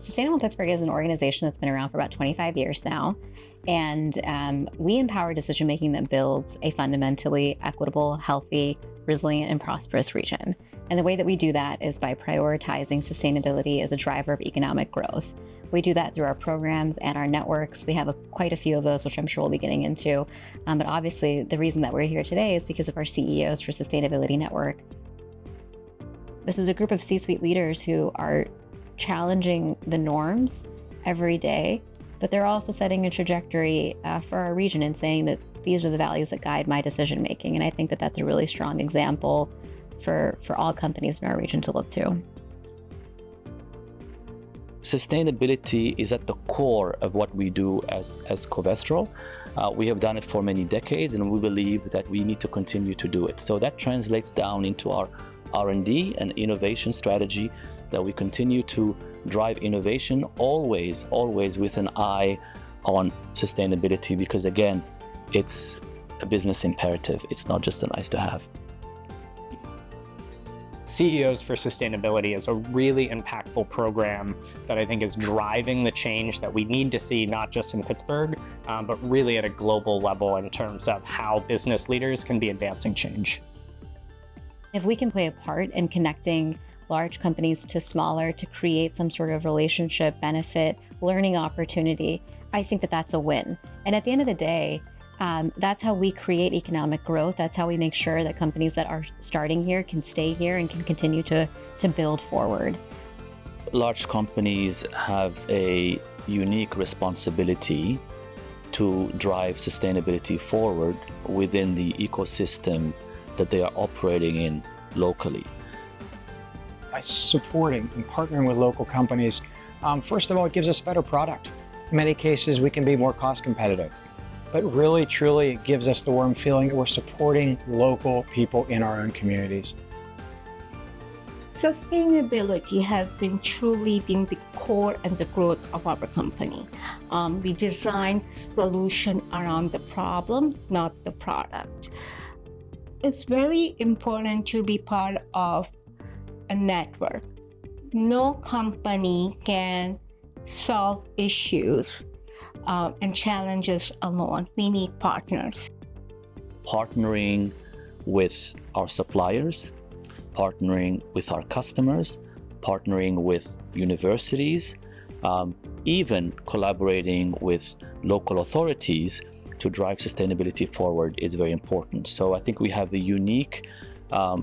Sustainable Pittsburgh is an organization that's been around for about 25 years now, and we empower decision-making that builds a fundamentally equitable, healthy, resilient, and prosperous region. And the way that we do that is by prioritizing sustainability as a driver of economic growth. We do that through our programs and our networks. We have quite a few of those, which I'm sure we'll be getting into. But obviously, the reason that we're here today is because of our CEOs for Sustainability Network. This is a group of C-suite leaders who are challenging the norms every day, but they're also setting a trajectory for our region and saying that these are the values that guide my decision making. And I think that that's a really strong example for all companies in our region to look to. Sustainability is at the core of what we do as Covestro. We have done it for many decades, and we believe that we need to continue to do it. So that translates down into our R&D and innovation strategy, that we continue to drive innovation always with an eye on sustainability, because again, it's a business imperative. It's not just a nice to have. CEOs for Sustainability is a really impactful program that I think is driving the change that we need to see, not just in Pittsburgh, but really at a global level in terms of how business leaders can be advancing change. If we can play a part in connecting large companies to smaller to create some sort of relationship, benefit, learning opportunity, I think that that's a win. And at the end of the day, that's how we create economic growth. That's how we make sure that companies that are starting here can stay here and can continue to build forward. Large companies have a unique responsibility to drive sustainability forward within the ecosystem that they are operating in locally. By supporting and partnering with local companies, first of all, it gives us a better product. In many cases, we can be more cost competitive. But really, truly, it gives us the warm feeling that we're supporting local people in our own communities. Sustainability has truly been the core and the growth of our company. We design solution around the problem, not the product. It's very important to be part of a network. No company can solve issues and challenges alone. We need partners. Partnering with our suppliers, partnering with our customers, partnering with universities, even collaborating with local authorities to drive sustainability forward is very important. So I think we have a unique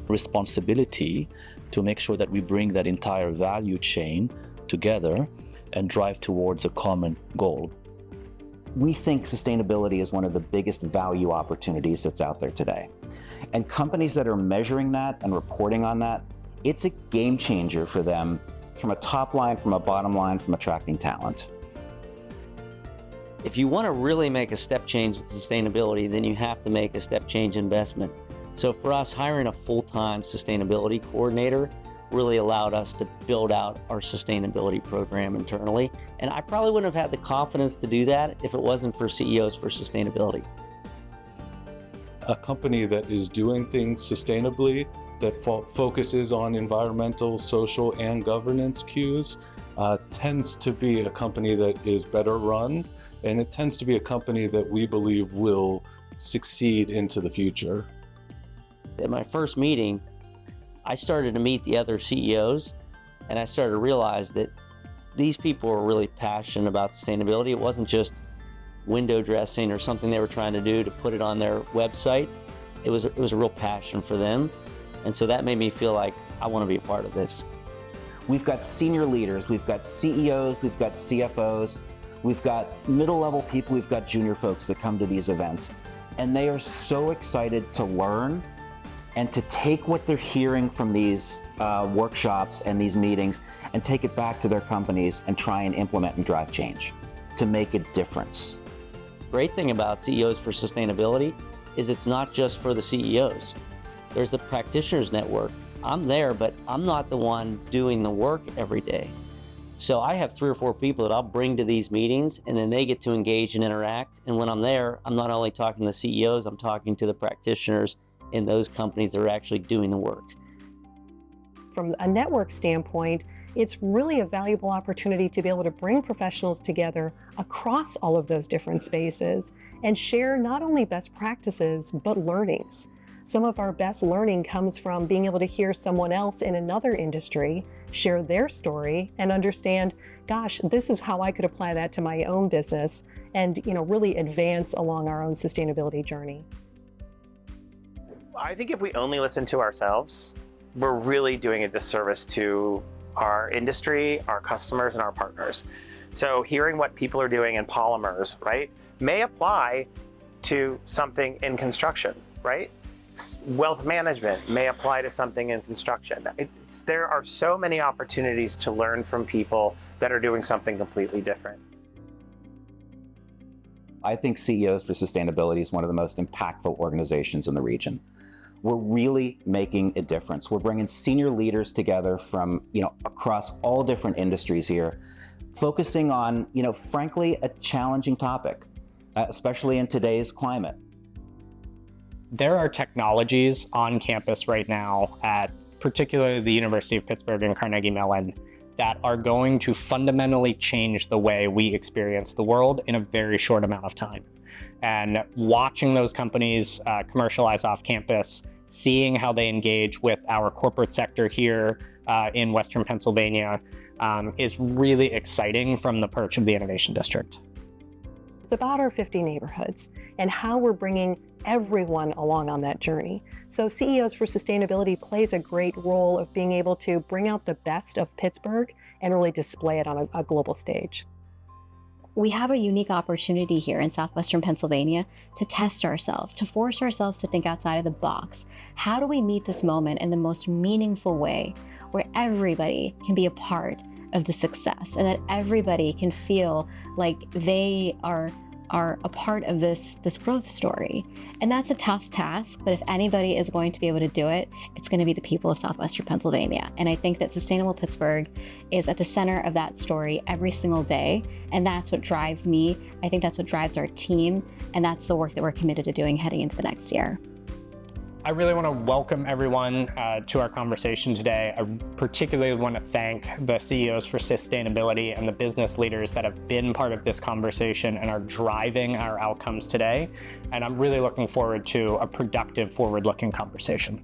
responsibility to make sure that we bring that entire value chain together and drive towards a common goal. We think sustainability is one of the biggest value opportunities that's out there today. And companies that are measuring that and reporting on that, it's a game changer for them from a top line, from a bottom line, from attracting talent. If you want to really make a step change in sustainability, then you have to make a step change investment. So for us, hiring a full-time sustainability coordinator really allowed us to build out our sustainability program internally. And I probably wouldn't have had the confidence to do that if it wasn't for CEOs for Sustainability. A company that is doing things sustainably, that focuses on environmental, social, and governance cues, tends to be a company that is better run, and it tends to be a company that we believe will succeed into the future. At my first meeting, I started to meet the other CEOs, and I started to realize that these people were really passionate about sustainability. It wasn't just window dressing or something they were trying to do to put it on their website. It was a real passion for them. And so that made me feel like I want to be a part of this. We've got senior leaders, we've got CEOs, we've got CFOs, we've got middle-level people, we've got junior folks that come to these events. And they are so excited to learn and to take what they're hearing from these workshops and these meetings and take it back to their companies and try and implement and drive change to make a difference. Great thing about CEOs for Sustainability is it's not just for the CEOs. There's the practitioners network. I'm there, but I'm not the one doing the work every day. So I have 3 or 4 people that I'll bring to these meetings, and then they get to engage and interact. And when I'm there, I'm not only talking to the CEOs, I'm talking to the practitioners in those companies that are actually doing the work. From a network standpoint, it's really a valuable opportunity to be able to bring professionals together across all of those different spaces and share not only best practices, but learnings. Some of our best learning comes from being able to hear someone else in another industry share their story and understand, gosh, this is how I could apply that to my own business and, really advance along our own sustainability journey. I think if we only listen to ourselves, we're really doing a disservice to our industry, our customers, and our partners. So hearing what people are doing in polymers, right, may apply to something in construction, right? Wealth management may apply to something in construction. There are so many opportunities to learn from people that are doing something completely different. I think CEOs for Sustainability is one of the most impactful organizations in the region. We're really making a difference. We're bringing senior leaders together from, across all different industries here, focusing on, frankly, a challenging topic, especially in today's climate. There are technologies on campus right now at particularly the University of Pittsburgh and Carnegie Mellon that are going to fundamentally change the way we experience the world in a very short amount of time. And watching those companies commercialize off campus, seeing how they engage with our corporate sector here in Western Pennsylvania is really exciting from the perch of the Innovation District. It's about our 50 neighborhoods and how we're bringing everyone along on that journey. So CEOs for Sustainability plays a great role of being able to bring out the best of Pittsburgh and really display it on a global stage. We have a unique opportunity here in southwestern Pennsylvania to test ourselves, to force ourselves to think outside of the box. How do we meet this moment in the most meaningful way where everybody can be a part of the success and that everybody can feel like they are a part of this growth story? And that's a tough task, but if anybody is going to be able to do it, it's going to be the people of southwestern Pennsylvania. And I think that Sustainable Pittsburgh is at the center of that story every single day. And that's what drives me. I think that's what drives our team. And that's the work that we're committed to doing heading into the next year. I really want to welcome everyone to our conversation today. I particularly want to thank the CEOs for Sustainability and the business leaders that have been part of this conversation and are driving our outcomes today. And I'm really looking forward to a productive, forward-looking conversation.